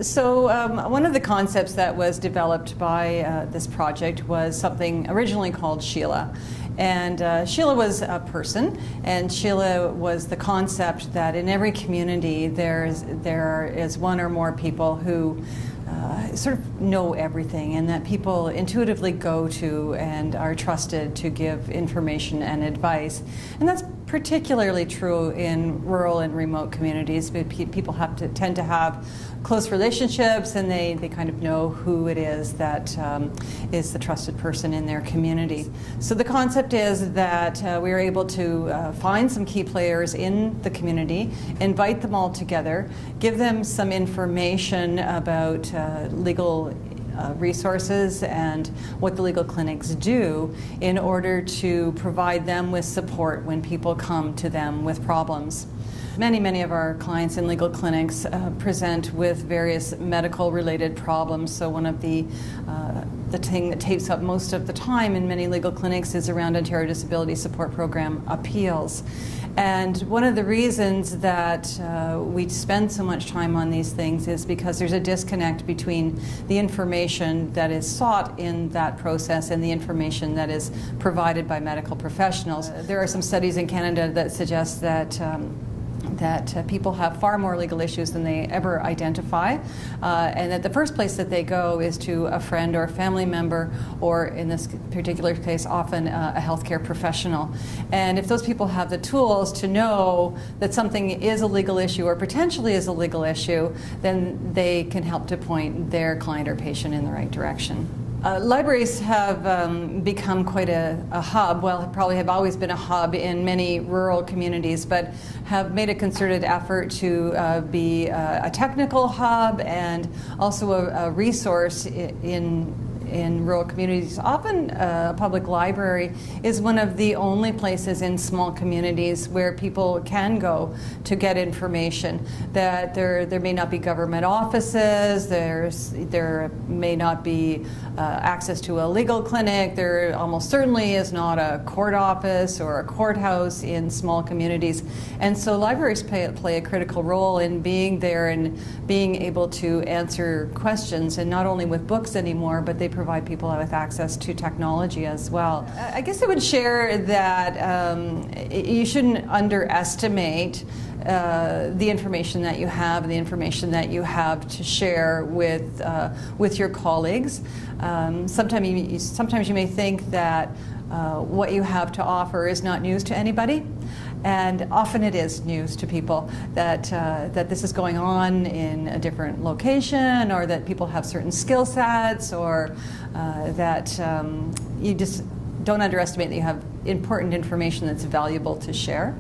One of the concepts that was developed by this project was something originally called Sheila. And Sheila was a person, and Sheila was the concept that in every community there is one or more people who sort of know everything, and that people intuitively go to and are trusted to give information and advice. And that's particularly true in rural and remote communities. People tend to have close relationships, and they kind of know who it is that is the trusted person in their community. So the concept is that we are able to find some key players in the community, invite them all together, give them some information about legal resources and what the legal clinics do in order to provide them with support when people come to them with problems. Many of our clients in legal clinics present with various medical related problems. So one of the thing that takes up most of the time in many legal clinics is around Ontario Disability Support Program appeals. And one of the reasons that we spend so much time on these things is because there's a disconnect between the information that is sought in that process and the information that is provided by medical professionals. There are some studies in Canada that suggest that people have far more legal issues than they ever identify, and that the first place that they go is to a friend or a family member, or in this particular case, often a healthcare professional. And if those people have the tools to know that something is a legal issue or potentially is a legal issue, then they can help to point their client or patient in the right direction. Libraries have become quite a hub, well, probably have always been a hub in many rural communities, but have made a concerted effort to be a technical hub and also a resource in rural communities. Often a public library is one of the only places in small communities where people can go to get information. That there may not be government offices, there may not be access to a legal clinic, there almost certainly is not a court office or a courthouse in small communities. And so libraries play a critical role in being there and being able to answer questions, and not only with books anymore, but they provide people with access to technology as well. I guess I would share that you shouldn't underestimate the information that you have, and the information that you have to share with your colleagues. Sometimes you may think that what you have to offer is not news to anybody. And often it is news to people that this is going on in a different location, or that people have certain skill sets, or that you just don't underestimate that you have important information that's valuable to share.